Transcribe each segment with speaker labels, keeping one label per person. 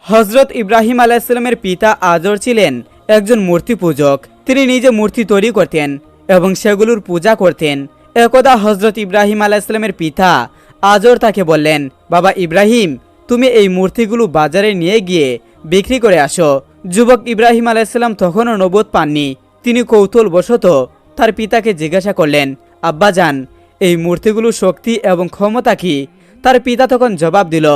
Speaker 1: হজরত ইব্রাহিম আলাইহিসসালামের পিতা আজর ছিলেন একজন মূর্তি পূজক। তিনি নিজে মূর্তি তৈরি করতেন এবং সেগুলোর পূজা করতেন। একদা হজরত ইব্রাহিম আলাইহিসসালামের পিতা আজর তাকে বললেন, বাবা ইব্রাহিম, তুমি এই মূর্তিগুলো বাজারে নিয়ে গিয়ে বিক্রি করে আসো। যুবক ইব্রাহিম আলাইহিসসালাম তখনও নবুয়ত পাননি। তিনি কৌতূহলবশত তার পিতাকে জিজ্ঞাসা করলেন, আব্বাজান, এই মূর্তিগুলোর শক্তি এবং ক্ষমতা কি? তার পিতা তখন জবাব দিল,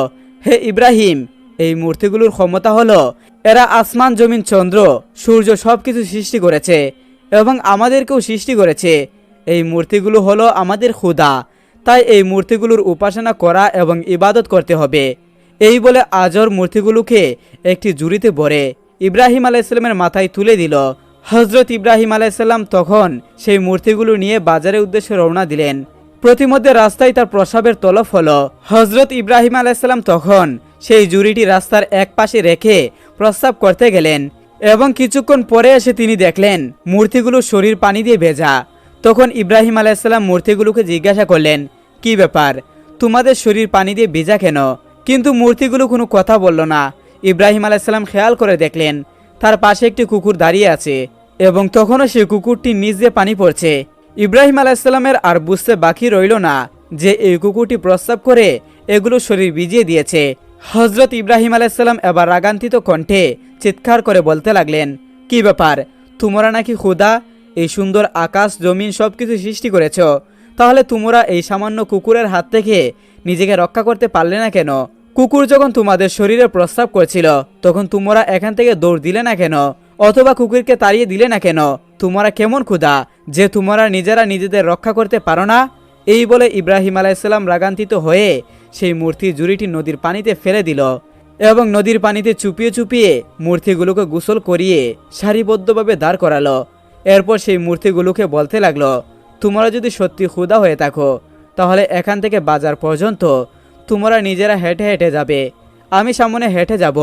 Speaker 1: হে ইব্রাহিম, এই মূর্তিগুলোর ক্ষমতা হলো এরা আসমান, জমিন, চন্দ্র, সূর্য সবকিছু সৃষ্টি করেছে এবং আমাদেরকেও সৃষ্টি করেছে। এই মূর্তিগুলো হলো আমাদের খোদা, তাই এই মূর্তিগুলোর উপাসনা করা এবং ইবাদত করতে হবে। এই বলে আজর মূর্তিগুলোকে একটি ঝুড়িতে ভরে ইব্রাহিম আলাইহিসসালামের মাথায় তুলে দিল। হজরত ইব্রাহিম আলাইহিসসালাম তখন সেই মূর্তিগুলো নিয়ে বাজারের উদ্দেশ্যে রওনা দিলেন। প্রতিমধ্যে রাস্তায় তার প্রসাবের তলব হলো। হজরত ইব্রাহিম আলাইহিসসালাম তখন সেই ঝুড়িটি রাস্তার এক পাশে রেখে প্রস্রাব করতে গেলেন এবং কিছুক্ষণ পরে এসে তিনি দেখলেন মূর্তিগুলো শরীর পানি দিয়ে ভেজা। তখন ইব্রাহিম আলাইহিসসালাম মূর্তিগুলোকে জিজ্ঞাসা করলেন, কি ব্যাপার, তোমাদের শরীর পানি দিয়ে ভেজা কেন? কিন্তু মূর্তিগুলো কোনো কথা বলল না। ইব্রাহিম আলাইহিসসালাম খেয়াল করে দেখলেন তার পাশে একটি কুকুর দাঁড়িয়ে আছে এবং তখনও সেই কুকুরটি নিচ দিয়ে পানি পড়ছে। ইব্রাহিম আলাইহিসসালামের আর বুঝতে বাকি রইল না যে এই কুকুরটি প্রস্রাব করে এগুলো শরীর ভিজিয়ে দিয়েছে। হজরত ইব্রাহিম আলাইহিসসালাম এবার রাগান্বিত কণ্ঠে চিৎকার করে বলতে লাগলেন, কি ব্যাপার, তোমরা নাকি খোদা এই সুন্দর আকাশ জমিন সবকিছু সৃষ্টি করেছ, তাহলে তোমরা এই সামান্য কুকুরের হাত থেকে নিজেকে রক্ষা করতে পারলে না কেন? কুকুর যখন তোমাদের শরীরে প্রস্রাব করছিল তখন তোমরা এখান থেকে দৌড় দিলে না কেন, অথবা কুকুরকে তাড়িয়ে দিলে না কেন? তোমরা কেমন খোদা যে তোমরা নিজেরা নিজেদের রক্ষা করতে পারো না? এই বলে ইব্রাহিম আলাইহিসসালাম রাগান্বিত হয়ে সেই মূর্তির ঝুড়িটি নদীর পানিতে ফেলে দিল এবং নদীর পানিতে চুপিয়ে চুপিয়ে মূর্তিগুলোকে গোসল করিয়ে সারিবদ্ধভাবে দাঁড় করালো। এরপর সেই মূর্তিগুলোকে বলতে লাগলো, তোমরা যদি সত্যি খোদা হয়ে থাকো তাহলে এখান থেকে বাজার পর্যন্ত তোমরা নিজেরা হেঁটে হেঁটে যাবে, আমি সামনে হেঁটে যাব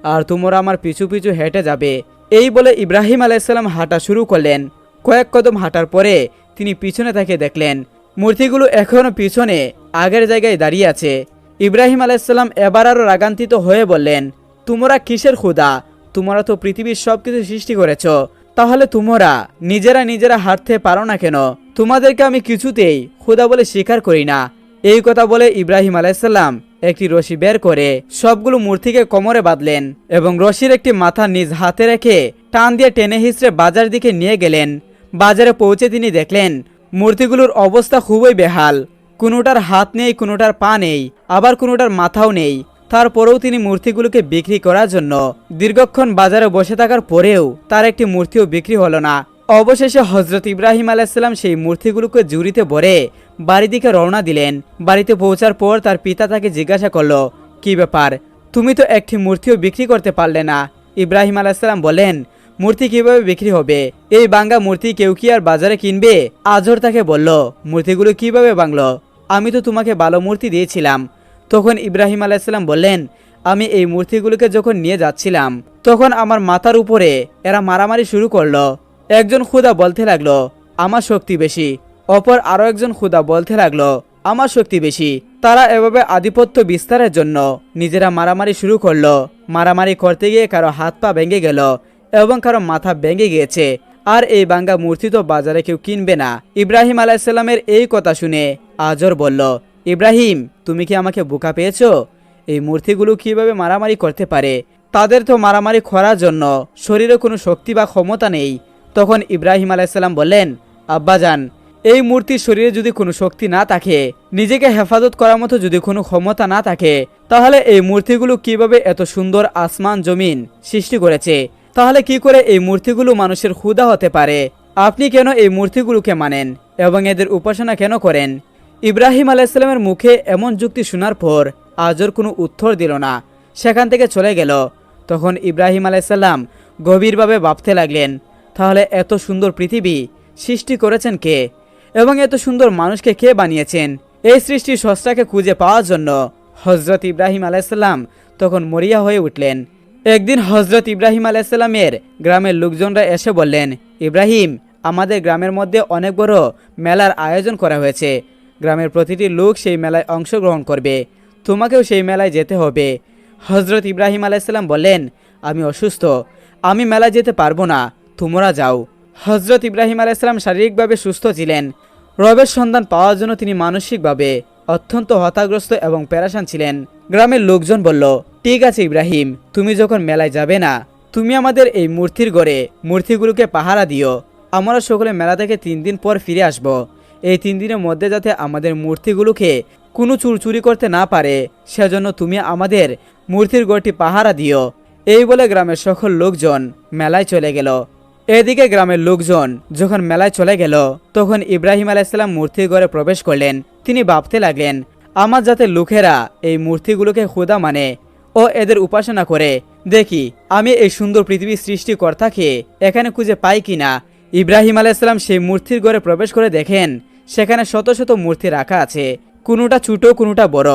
Speaker 1: আর তোমরা আমার পিছু পিছু হেঁটে যাবে। এই বলে ইব্রাহিম আলাইহিসসালাম হাঁটা শুরু করলেন। কয়েক কদম হাঁটার পরে তিনি পিছনে তাকিয়ে দেখলেন মূর্তিগুলো এখনও পিছনে আগের জায়গায় দাঁড়িয়ে আছে। ইব্রাহিম আলাইহিসসালাম এবার আরও রাগান্বিত হয়ে বললেন, তোমরা কিসের খোদা? তোমরা তো পৃথিবীর সবকিছু সৃষ্টি করেছ, তাহলে তোমরা নিজেরা নিজেরা হাঁটতে পারো না কেন? তোমাদেরকে আমি কিছুতেই খোদা বলে স্বীকার করি না। এই কথা বলে ইব্রাহিম আলাইহিসসালাম একটি রশি বের করে সবগুলো মূর্তিকে কোমরে বাঁধলেন এবং রশির একটি মাথা নিজ হাতে রেখে টান দিয়ে টেনে হিঁচড়ে বাজার দিকে নিয়ে গেলেন। বাজারে পৌঁছে তিনি দেখলেন মূর্তিগুলোর অবস্থা খুবই বেহাল। কোনোটার হাত নেই, কোনোটার পা নেই, আবার কোনোটার মাথাও নেই। তারপরেও তিনি মূর্তিগুলোকে বিক্রি করার জন্য দীর্ঘক্ষণ বাজারে বসে থাকার পরেও তার একটি মূর্তিও বিক্রি হলো না। অবশেষে হজরত ইব্রাহিম আলাইহিসসালাম সেই মূর্তিগুলোকে ঝুড়িতে ভরে বাড়ির দিকে রওনা দিলেন। বাড়িতে পৌঁছার পর তার পিতা তাকে জিজ্ঞাসা করলো, কি ব্যাপার, তুমি তো একটি মূর্তিও বিক্রি করতে পারলে না? ইব্রাহিম আলাইহিসসালাম বলেন, মূর্তি কিভাবে বিক্রি হবে? এই ভাঙ্গা মূর্তি কেউ কি আর বাজারে কিনবে? আজর তাকে বলল, মূর্তিগুলো কিভাবে ভাঙলো? আমি তো তোমাকে ভালো মূর্তি দিয়েছিলাম। তখন ইব্রাহিম আলাইহিসসালাম বললেন, আমি এই মূর্তিগুলোকে যখন নিয়ে যাচ্ছিলাম তখন আমার মাথার উপরে এরা মারামারি শুরু করলো। একজন খুদা বলতে লাগলো, আমার শক্তি বেশি। অপর আরো একজন খুদা বলতে লাগলো, আমার শক্তি বেশি। তারা এভাবে আধিপত্য বিস্তারের জন্য নিজেরা মারামারি শুরু করলো। মারামারি করতে গিয়ে কারো হাত পা ভেঙে গেল এবং কারো মাথা ভেঙে গিয়েছে। আর এই ভাঙ্গা মূর্তি তো বাজারে কেউ কিনবে না। ইব্রাহিম আলাইহিসসালামের এই কথা শুনে আজর বলল, ইব্রাহিম, তুমি কি আমাকে বোকা পেয়েছো? এই মূর্তিগুলো কিভাবে মারামারি করতে পারে? তাদের তো মারামারি করার জন্য শরীরে কোনো শক্তি বা ক্ষমতা নেই। তখন ইব্রাহিম আলাইহিসসালাম বললেন, আব্বাজান, এই মূর্তির শরীরে যদি কোনো শক্তি না থাকে, নিজেকে হেফাজত করার মতো যদি কোনো ক্ষমতা না থাকে, তাহলে এই মূর্তিগুলো কিভাবে এত সুন্দর আসমান জমিন সৃষ্টি করেছে? তাহলে কি করে এই মূর্তিগুলো মানুষের খোদা হতে পারে? আপনি কেন এই মূর্তিগুলোকে মানেন এবং এদের উপাসনা কেন করেন? ইব্রাহিম আলাইহিসসালামের মুখে এমন যুক্তি শোনার পর আজর কোনো উত্তর দিল না, সেখান থেকে চলে গেল। তখন ইব্রাহিম আলাইহিসসালাম গভীরভাবে ভাবতে লাগলেন, তাহলে এত সুন্দর পৃথিবী সৃষ্টি করেছেন কে এবং এত সুন্দর মানুষকে কে বানিয়েছেন? এই সৃষ্টির স্রষ্টাকে খুঁজে পাওয়ার জন্য হজরত ইব্রাহিম আলাইহিসসালাম তখন মরিয়া হয়ে উঠলেন। একদিন হজরত ইব্রাহিম আলাইহিসসালামের গ্রামের লোকজনরা এসে বললেন, ইব্রাহিম, আমাদের গ্রামের মধ্যে অনেক বড় মেলার আয়োজন করা হয়েছে। গ্রামের প্রতিটি লোক সেই মেলায় অংশগ্রহণ করবে, তোমাকেও সেই মেলায় যেতে হবে। হজরত ইব্রাহিম আলাইসাল্লাম বললেন, আমি অসুস্থ, আমি মেলায় যেতে পারবো না, তোমরা যাও। হজরত ইব্রাহিম আলাইসাল্লাম শারীরিকভাবে সুস্থ ছিলেন। রবের সন্ধান পাওয়ার জন্য তিনি মানসিকভাবে অত্যন্ত হতাগ্রস্ত এবং পেরেশান ছিলেন। গ্রামের লোকজন বলল, ঠিক আছে ইব্রাহিম, তুমি যখন মেলায় যাবে না, তুমি আমাদের এই মূর্তির গড়ে মূর্তিগুলোকে পাহারা দিও। আমরা সকলে মেলা থেকে 3 দিন পর ফিরে আসব। এই 3 দিনের মধ্যে যাতে আমাদের মূর্তিগুলোকে কোনো চুর চুরি করতে না পারে, সেজন্য তুমি আমাদের মূর্তির গড়টি পাহারা দিও। এই বলে গ্রামের সকল লোকজন মেলায় চলে গেল। এদিকে গ্রামের লোকজন যখন মেলায় চলে গেল, তখন ইব্রাহিম আলাইসাল্লাম মূর্তির ঘরে প্রবেশ করলেন। তিনি ভাবতে লাগলেন, আমার যাতে লোকেরা এই মূর্তিগুলোকে খোদা মানে ও এদের উপাসনা করে, দেখি আমি এই সুন্দর পৃথিবীর সৃষ্টিকর্তাকে এখানে খুঁজে পাই কিনা। ইব্রাহিম আলাইসাল্লাম সেই মূর্তির ঘরে প্রবেশ করে দেখেন সেখানে শত শত মূর্তি রাখা আছে, কোনোটা ছোট কোনোটা বড়,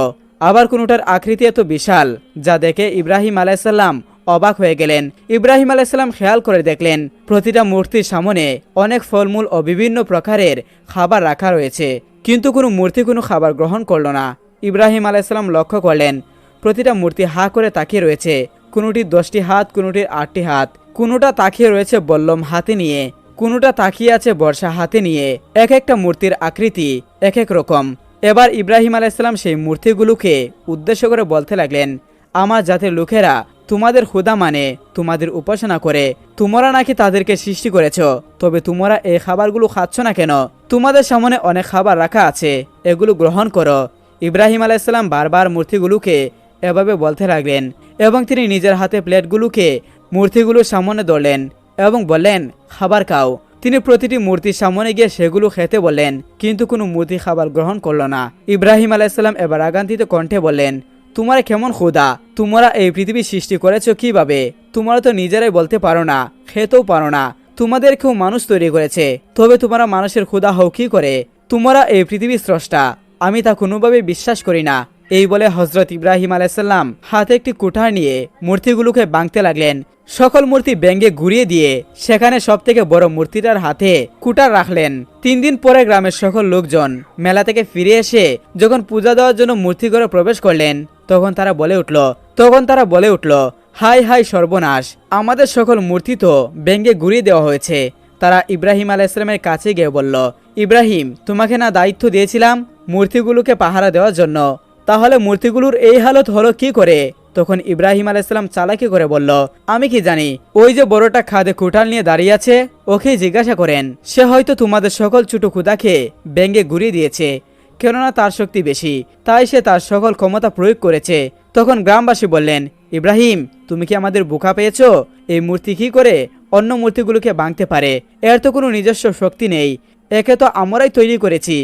Speaker 1: আবার কোনোটার আকৃতি এত বিশাল যা দেখে ইব্রাহিম আলাইসাল্লাম অবাক হয়ে গেলেন। ইব্রাহিম আলাইসাল্লাম খেয়াল করে দেখলেন প্রতিটা মূর্তির সামনে অনেক ফলমূল ও বিভিন্ন প্রকারের খাবার রাখা রয়েছে, কিন্তু কোনো মূর্তি কোনো খাবার গ্রহণ করল না। ইব্রাহিম আলাইসাল্লাম লক্ষ্য করলেন প্রতিটা মূর্তি হা করে তাকিয়ে রয়েছে, কোনোটির 10টি হাত, কোনোটির 8টি হাত, কোনোটা তাকিয়ে রয়েছে বল্লম হাতে নিয়ে, কোনোটা তাকিয়ে আছে বর্ষা হাতে নিয়ে। এক একটা মূর্তির আকৃতি এক এক রকম। এবার ইব্রাহিম আলাইসাল্লাম সেই মূর্তিগুলোকে উদ্দেশ্য করে বলতে লাগলেন, আমার জাতের লোকেরা তোমাদের খোদা মানে, তোমাদের উপাসনা করে, তোমরা নাকি তাদেরকে সৃষ্টি করেছ, তবে তোমরা এই খাবারগুলো খাচ্ছ না কেন? তোমাদের সামনে অনেক খাবার রাখা আছে, এগুলো গ্রহণ করো। ইব্রাহিম আলাইসাল্লাম বারবার মূর্তিগুলোকে এভাবে বলতে লাগলেন এবং তিনি নিজের হাতে প্লেটগুলোকে মূর্তিগুলোর সামনে ধরলেন এবং বললেন, খাবার খাও। তিনি প্রতিটি মূর্তির সামনে গিয়ে সেগুলো খেতে বললেন, কিন্তু কোনো মূর্তি খাবার গ্রহণ করল না। ইব্রাহিম আলাইসাল্লাম এবার রাগান্বিত কণ্ঠে বললেন, তোমরা কেমন খোদা? তোমরা এই পৃথিবী সৃষ্টি করেছো কিভাবে? তোমরা তো নিজেরাই বলতে পারো না, খেতেও পারো না। তোমাদের কেউ মানুষ তৈরি করেছে, তবে তোমরা মানুষের খোদা হও কি করে? তোমরা এই পৃথিবীর স্রষ্টা, আমি তা কোনোভাবে বিশ্বাস করি না। এই বলে হজরত ইব্রাহিম আলাইসাল্লাম হাতে একটি কুঠার নিয়ে মূর্তিগুলোকে ভাঙতে লাগলেন। সকল মূর্তি ভেঙে ঘুরিয়ে দিয়ে সেখানে সব থেকে বড় মূর্তিটার হাতে কুঠার রাখলেন। 3 দিন পরে গ্রামের সকল লোকজন মেলা থেকে ফিরে এসে যখন পূজা দেওয়ার জন্য মূর্তি ঘরে প্রবেশ করলেন, তখন তারা বলে উঠল, হাই হাই সর্বনাশ, আমাদের সকল মূর্তি তো ভেঙে ঘুরিয়ে দেওয়া হয়েছে। তারা ইব্রাহিম আলাইসাল্লামের কাছে গিয়ে বলল, ইব্রাহিম, তোমাকে না দায়িত্ব দিয়েছিলাম মূর্তিগুলোকে পাহারা দেওয়ার জন্য, তাহলে মূর্তিগুলোর এই হালত হলো কি করে? তখন ইব্রাহিম আলাইসাল্লাম চালাকি করে বলল, আমি কি জানি, ওই যে বড়টা খাদে কুঠাল নিয়ে দাঁড়িয়ে আছে, ওকে জিজ্ঞাসা করেন, সে হয়তো তোমাদের সকল ছোট ক্ষুদাকে ভেঙে ঘুরিয়ে দিয়েছে, কেননা তার শক্তি বেশি, তাই সে তার সকল ক্ষমতা প্রয়োগ করেছে। তখন গ্রামবাসী বললেন, ইব্রাহিম, তুমি কি আমাদের বোকা পেয়েছো? এই মূর্তি কি করে অন্য মূর্তিগুলোকে ভাঙতে পারে? এর তো কোনো নিজস্ব শক্তি নেই, একে তো আমরাই তৈরি করেছি।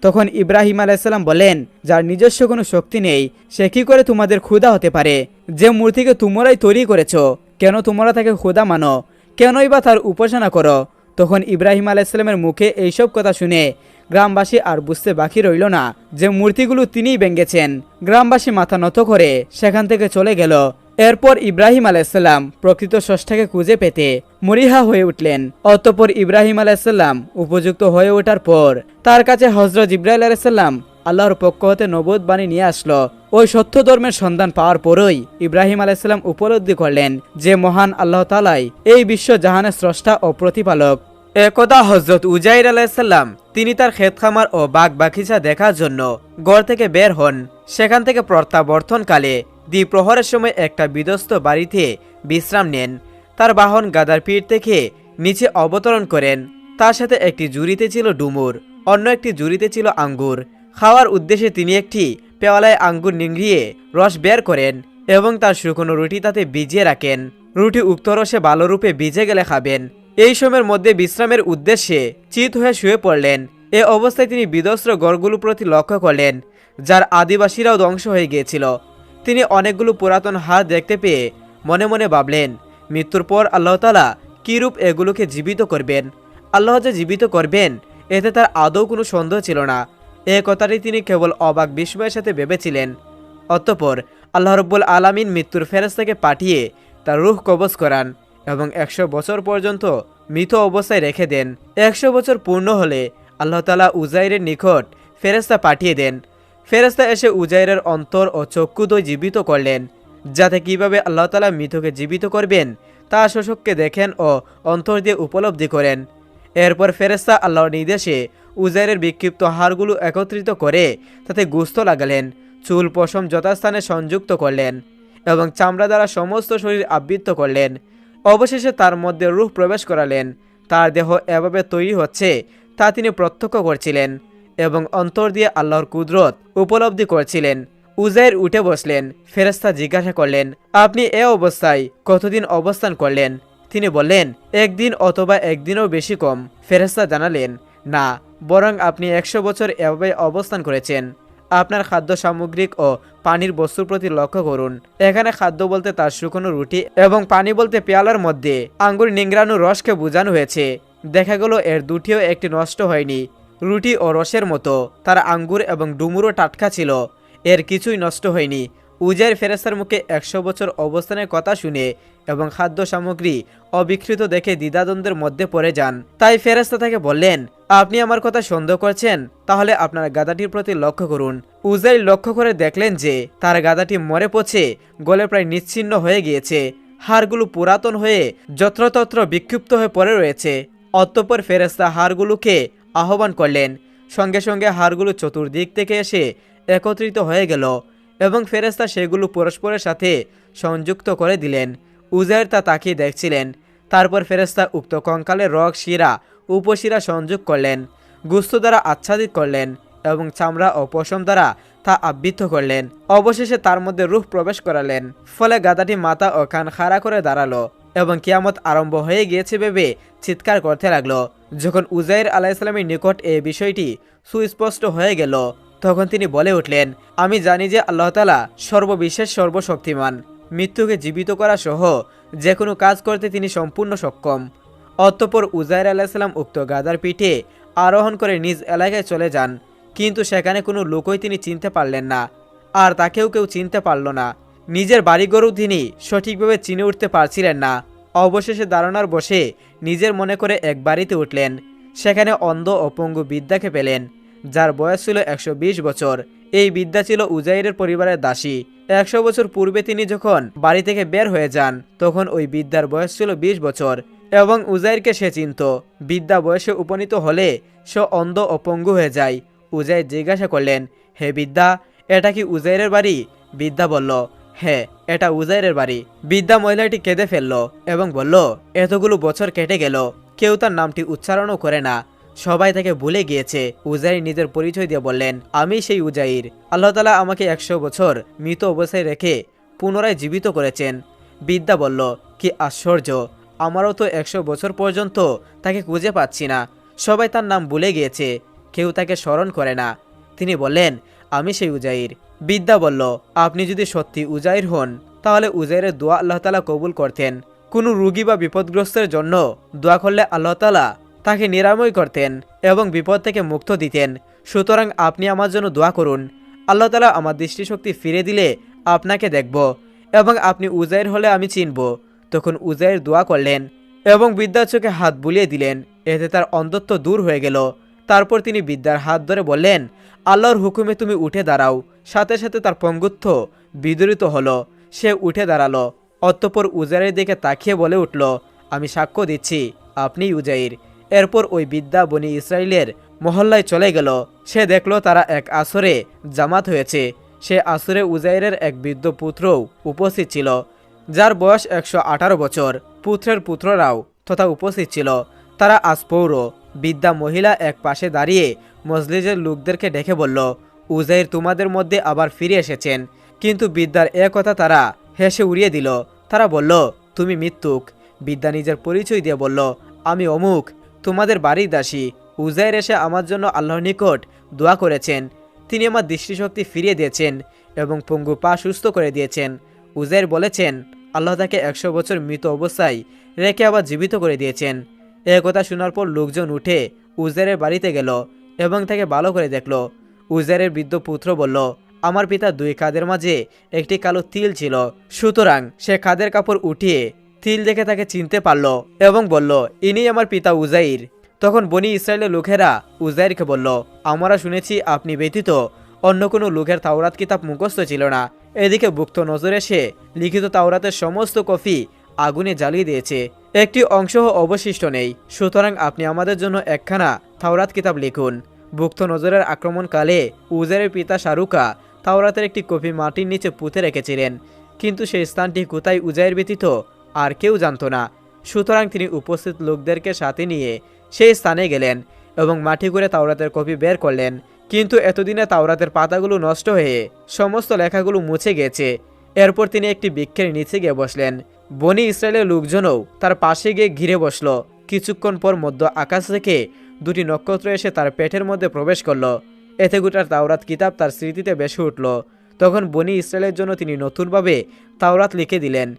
Speaker 1: তখন ইব্রাহিম আলাইসাল্লাম বলেন, যার নিজস্ব কোনো শক্তি নেই সে কি করে তোমাদের খোদা হতে পারে? যে মূর্তিকে তোমরাই তৈরি করেছো, কেন তোমরা তাকে খোদা মানো? কেনই বা তার উপাসনা করো? তখন ইব্রাহিম আলাইসাল্লামের মুখে এইসব কথা শুনে গ্রামবাসী আর বুঝতে বাকি রইল না যে মূর্তিগুলো তিনিই ভেঙেছেন। গ্রামবাসী মাথা নত করে সেখান থেকে চলে গেল। এরপর ইব্রাহিম আলাইসাল্লাম প্রকৃত স্রষ্টাকে খুঁজে পেতে মরিহা হয়ে উঠলেন। অতঃপর ইব্রাহিম আলাইসাল্লাম উপযুক্ত হয়ে ওঠার পর তার কাছে হজরত জিবরাইল আলাইসাল্লাম আল্লাহর পক্ষ হতে নবুয়ত বাণী নিয়ে আসলো। ওই সত্য ধর্মের সন্ধান পাওয়ার পরই ইব্রাহিম আলাইসাল্লাম উপলব্ধি করলেন যে মহান আল্লাহ তাআলাই এই বিশ্ব জাহানের স্রষ্টা ও প্রতিপালক। একদা হজরত উজাইর আলাইসাল্লাম তিনি তার ক্ষেত খামার ও বাগ বাগিচা দেখার জন্য ঘর থেকে বের হন। সেখান থেকে প্রত্যাবর্তনকালে দ্বিপ্রহরের সময় একটা বিধ্বস্ত বাড়িতে বিশ্রাম নেন। তার বাহন গাদার পিঠ থেকে নিচে অবতরণ করেন। তার সাথে একটি ঝুড়িতে ছিল ডুমুর, অন্য একটি ঝুড়িতে ছিল আঙ্গুর। খাওয়ার উদ্দেশ্যে তিনি একটি পেওয়ালায় আঙ্গুর নিংড়িয়ে রস বের করেন এবং তার শুকনো রুটি তাতে ভিজিয়ে রাখেন। রুটি উক্ত রসে ভালোরূপে ভিজে গেলে খাবেন। এই সময়ের মধ্যে বিশ্রামের উদ্দেশ্যে চিত হয়ে শুয়ে পড়লেন। এ অবস্থায় তিনি বিধ্বস্ত গড়গুলোর প্রতি লক্ষ্য করলেন, যার আদিবাসীরাও ধ্বংস হয়ে গিয়েছিল। তিনি অনেকগুলো পুরাতন হাত দেখতে পেয়ে মনে মনে ভাবলেন, মৃত্যুর পর আল্লাহ তাআলা কীরূপ এগুলোকে জীবিত করবেন। আল্লাহ যে জীবিত করবেন এতে তার আদৌ কোনো সন্দেহ ছিল না। এ কথাটি তিনি কেবল অবাক বিস্ময়ের সাথে ভেবেছিলেন। অতঃপর আল্লাহ রব্বুল আলামিন মৃত্যুর ফেরেশতাকে পাঠিয়ে তার রূহ কবজ করান এবং 100 বছর পর্যন্ত মৃত অবস্থায় রেখে দেন। 100 বছর পূর্ণ হলে আল্লাহ তাআলা উজাইরের নিকট ফেরেশতা পাঠিয়ে দেন। ফেরেশতা এসে উজাইরের অন্তর ও চক্ষুদ্বয় জীবিত করলেন। যাতে কিভাবে আল্লাহ তাআলা মৃতকে জীবিত করবেন তা শোষককে দেখেন ও অন্তর দিয়ে উপলব্ধি করেন। এরপর ফেরেশতা আল্লাহর নির্দেশে উজাইরের বিক্ষিপ্ত হাড়গুলো একত্রিত করে তাতে গোশত লাগালেন, চুল পশম যথাস্থানে সংযুক্ত করলেন এবং চামড়া দ্বারা সমস্ত শরীর আবৃত করলেন। অবশেষে তার মধ্যে রূহ প্রবেশ করালেন। তার দেহ এভাবে তৈরি হচ্ছে তা তিনি প্রত্যক্ষ করছিলেন এবং অন্তর দিয়ে আল্লাহর কুদরত উপলব্ধি করছিলেন। উজাইর উঠে বসলেন। ফেরেশতা জিজ্ঞাসা করলেন, আপনি এ অবস্থায় কতদিন অবস্থান করলেন? তিনি বললেন, একদিন অথবা একদিনও বেশি কম। ফেরেশতা জানালেন, না, বরং আপনি 100 বছর এভাবে অবস্থান করেছেন। আপনার খাদ্য সামগ্রিক ও পানির বস্তুর প্রতি লক্ষ্য করুন। এখানে খাদ্য বলতে তার শুকনো রুটি এবং পানি বলতে পেয়ালার মধ্যে আঙ্গুর নিংড়ানো রসকে বোঝানো হয়েছে। দেখা গেল এর দুটিও একটি নষ্ট হয়নি। রুটি ও রসের মতো তার আঙ্গুর এবং ডুমুরও টাটকা ছিল, এর কিছুই নষ্ট হয়নি। উজাইর ফেরেশতার মুখে 100 বছর অবস্থানের কথা শুনে এবং খাদ্য সামগ্রী অবিকৃত দেখে দ্বিধাদ্বন্দ্বের মধ্যে পড়ে যান। তাই ফেরেশতা তাকে বললেন, আপনি আমার কথা সন্দেহ করছেন? তাহলে আপনার গাধাটির প্রতি লক্ষ্য করুন। উজাইর লক্ষ্য করে দেখলেন যে তার গাধাটি মরে পচে গলে প্রায় নিশ্চিহ্ন হয়ে গিয়েছে। হাড়গুলো পুরাতন হয়ে যত্রতত্র বিক্ষিপ্ত হয়ে পড়ে রয়েছে। অতঃপর ফেরেশতা হাড়গুলোকে আহ্বান করলেন। সঙ্গে সঙ্গে হাড়গুলো চতুর্দিক থেকে এসে একত্রিত হয়ে গেল এবং ফেরেশতা সেগুলো পরস্পরের সাথে সংযুক্ত করে দিলেন। উজাইর তা তাকিয়ে দেখছিলেন। তারপর ফেরেশতা উক্ত কঙ্কালের রগ, শিরা, উপশিরা সংযোগ করলেন, গোশত দ্বারা আচ্ছাদিত করলেন এবং চামড়া ও পশম দ্বারা তা আবৃত করলেন। অবশেষে তার মধ্যে রূহ প্রবেশ করালেন। ফলে গাধাটি মাথা ও কান খাড়া করে দাঁড়ালো এবং কিয়ামত আরম্ভ হয়ে গিয়েছে ভেবে চিৎকার করতে লাগলো। যখন উজাইর আলাইহিসসালামের নিকট এই বিষয়টি সুস্পষ্ট হয়ে গেল, তখন তিনি বলে উঠলেন, আমি জানি যে আল্লাহ তাআলা সর্ববিশেষ সর্বশক্তিমান, মৃত্যুকে জীবিত করা সহ যে কোনো কাজ করতে তিনি সম্পূর্ণ সক্ষম। অতঃপর উজাইর আলাইহিসসালাম উক্ত গাধার পিঠে আরোহণ করে নিজ এলাকায় চলে যান, কিন্তু সেখানে কোনো লোকই তিনি চিনতে পারলেন না, আর তাকেও কেউ চিনতে পারল না। নিজের বাড়িঘরও তিনি সঠিকভাবে চিনে উঠতে পারছিলেন না। অবশেষে দাঁড়ানোর বসে নিজের মনে করে এক বাড়িতে উঠলেন। সেখানে অন্ধ ও পঙ্গু বৃদ্ধাকে পেলেন, যার বয়স ছিল 120 বছর। এই বৃদ্ধা ছিল উজাইরের পরিবারের দাসী। 100 বছর পূর্বে তিনি যখন বাড়ি থেকে বের হয়ে যান, তখন ওই বৃদ্ধার বয়স ছিল 20 বছর এবং উজাইরকে সে চিনত। বৃদ্ধা বয়সে উপনীত হলে সে অন্ধ ও পঙ্গু হয়ে যায়। উজাইর জিজ্ঞাসা করলেন, হে বৃদ্ধা, এটা কি উজাইরের বাড়ি? বৃদ্ধা বলল, হ্যাঁ, এটা উজাইরের বাড়ি। বৃদ্ধা মহিলাটি কেঁদে ফেলল এবং বলল, এতগুলো বছর কেটে গেল, কেউ তার নামটি উচ্চারণও করে না, সবাই তাকে ভুলে গিয়েছে। উজাইর নিজের পরিচয় দিয়ে বললেন, আমি সেই উজাইর। আল্লাহ তাআলা আমাকে 100 বছর মৃত অবস্থায় রেখে পুনরায় জীবিত করেছেন। বৃদ্ধা বলল, কি আশ্চর্য, আমারও তো 100 বছর পর্যন্ত তাকে খুঁজে পাচ্ছি না। সবাই তার নাম ভুলে গিয়েছে, কেউ তাকে স্মরণ করে না। তিনি বললেন, আমি সেই উজাইর। বৃদ্ধা বলল, আপনি যদি সত্যি উজাইর হন, তাহলে উজাইরের দোয়া আল্লাহ তাআলা কবুল করতেন। কোনো রোগী বা বিপদগ্রস্তের জন্য দোয়া করলে আল্লাহ তাআলা তাকে নিরাময় করতেন এবং বিপদ থেকে মুক্ত দিতেন। সুতরাং আপনি আমার জন্য দোয়া করুন। আল্লাহ তাআলা আমার দৃষ্টিশক্তি ফিরে দিলে আপনাকে দেখব এবং আপনি উজাইর হলে আমি চিনব। তখন উজাইর দোয়া করলেন এবং বৃদ্ধার চোখে হাত বুলিয়ে দিলেন। এতে তার অন্ধত্ব দূর হয়ে গেল। তারপর তিনি বৃদ্ধার হাত ধরে বললেন, আল্লাহর হুকুমে তুমি উঠে দাঁড়াও। সাথে সাথে তার পঙ্গুত্ব বিদরিত হলো। সে উঠে দাঁড়ালো। অতঃপর উজাইরের দিকে তাকিয়ে বলে উঠল, আমি সাক্ষ্য দিচ্ছি আপনিই উজাইর। এরপর ওই বৃদ্ধা বনি ইসরাইলের মহল্লায় চলে গেল। সে দেখল তারা এক আসরে জামাত হয়েছে। সে আসরে উজাইরের এক বৃদ্ধ পুত্রও উপস্থিত ছিল, যার বয়স 118 বছর। পুত্রের পুত্ররাও তথা উপস্থিত ছিল। তারা আজ পৌর। বৃদ্ধা মহিলা এক পাশে দাঁড়িয়ে মজলিসের লোকদেরকে ডেকে বলল, উজাইর তোমাদের মধ্যে আবার ফিরে এসেছেন। কিন্তু বৃদ্ধার এ কথা তারা হেসে উড়িয়ে দিল। তারা বলল, তুমি মৃত্যুক। বৃদ্ধা নিজের পরিচয় দিয়ে বলল, আমি অমুক, তোমাদের বাড়ির দাসী। উজাইর এসে আমার জন্য আল্লাহর নিকট দোয়া করেছেন। তিনি আমার দৃষ্টিশক্তি ফিরিয়ে দিয়েছেন এবং পঙ্গু পা সুস্থ করে দিয়েছেন। উজাইর বলেছেন, আল্লাহ তাকে 100 বছর মৃত অবস্থায় রেখে আবার জীবিত করে দিয়েছেন। এ কথা শোনার পর লোকজন উঠে উজাইরের বাড়িতে গেল এবং তাকে ভালো করে দেখল। উজাইরের বৃদ্ধ পুত্র বলল, আমার পিতার 2 কাঁধের মাঝে একটি কালো তিল ছিল। সুতরাং সে কাঁধের কাপড় উঠিয়ে তিল দেখে তাকে চিনতে পারল এবং বলল, ইনি আমার পিতা উজাইর। তখন বনি ইসরায়েলের লোকেরা উজাইরকে বলল, আমরা শুনেছি আপনি ব্যতীত অন্য কোনো লোকের তাওরাত কিতাব মুখস্থ ছিল না। এদিকে ভুক্ত নজর এসে লিখিত তাওরাতের সমস্ত কপি আগুনে জ্বালিয়ে দিয়েছে। একটি অংশও অবশিষ্ট নেই। সুতরাং আপনি আমাদের জন্য একখানা তাওরাত কিতাব লিখুন। ভুক্ত নজরের আক্রমণকালে উজাইরের পিতা শাহরুখা তাওরাতের একটি কপি মাটির নিচে পুঁতে রেখেছিলেন, কিন্তু সেই স্থানটি কোথায় উজাইর ব্যতীত আর কেউ জানত না। সুতরাং তিনি উপস্থিত লোকদেরকে সাথে নিয়ে সেই স্থানে গেলেন এবং মাটি করে তাওরাতের কপি বের করলেন। কিন্তু এতদিনে তাওরাতের পাতাগুলো নষ্ট হয়ে সমস্ত লেখাগুলো মুছে গেছে। এরপর তিনি একটি বৃক্ষের নিচে গিয়ে বসলেন। বনি ইসরায়েলের লোকজনও তার পাশে গিয়ে ঘিরে বসল। কিছুক্ষণ পর মধ্য আকাশ থেকে দুটি নক্ষত্র এসে তার পেটের মধ্যে প্রবেশ করল। এতে গোটার তাওরাত কিতাব তার স্মৃতিতে বেসে উঠল। তখন বনি ইসরায়েলের জন্য তিনি নতুনভাবে তাওরাত লিখে দিলেন।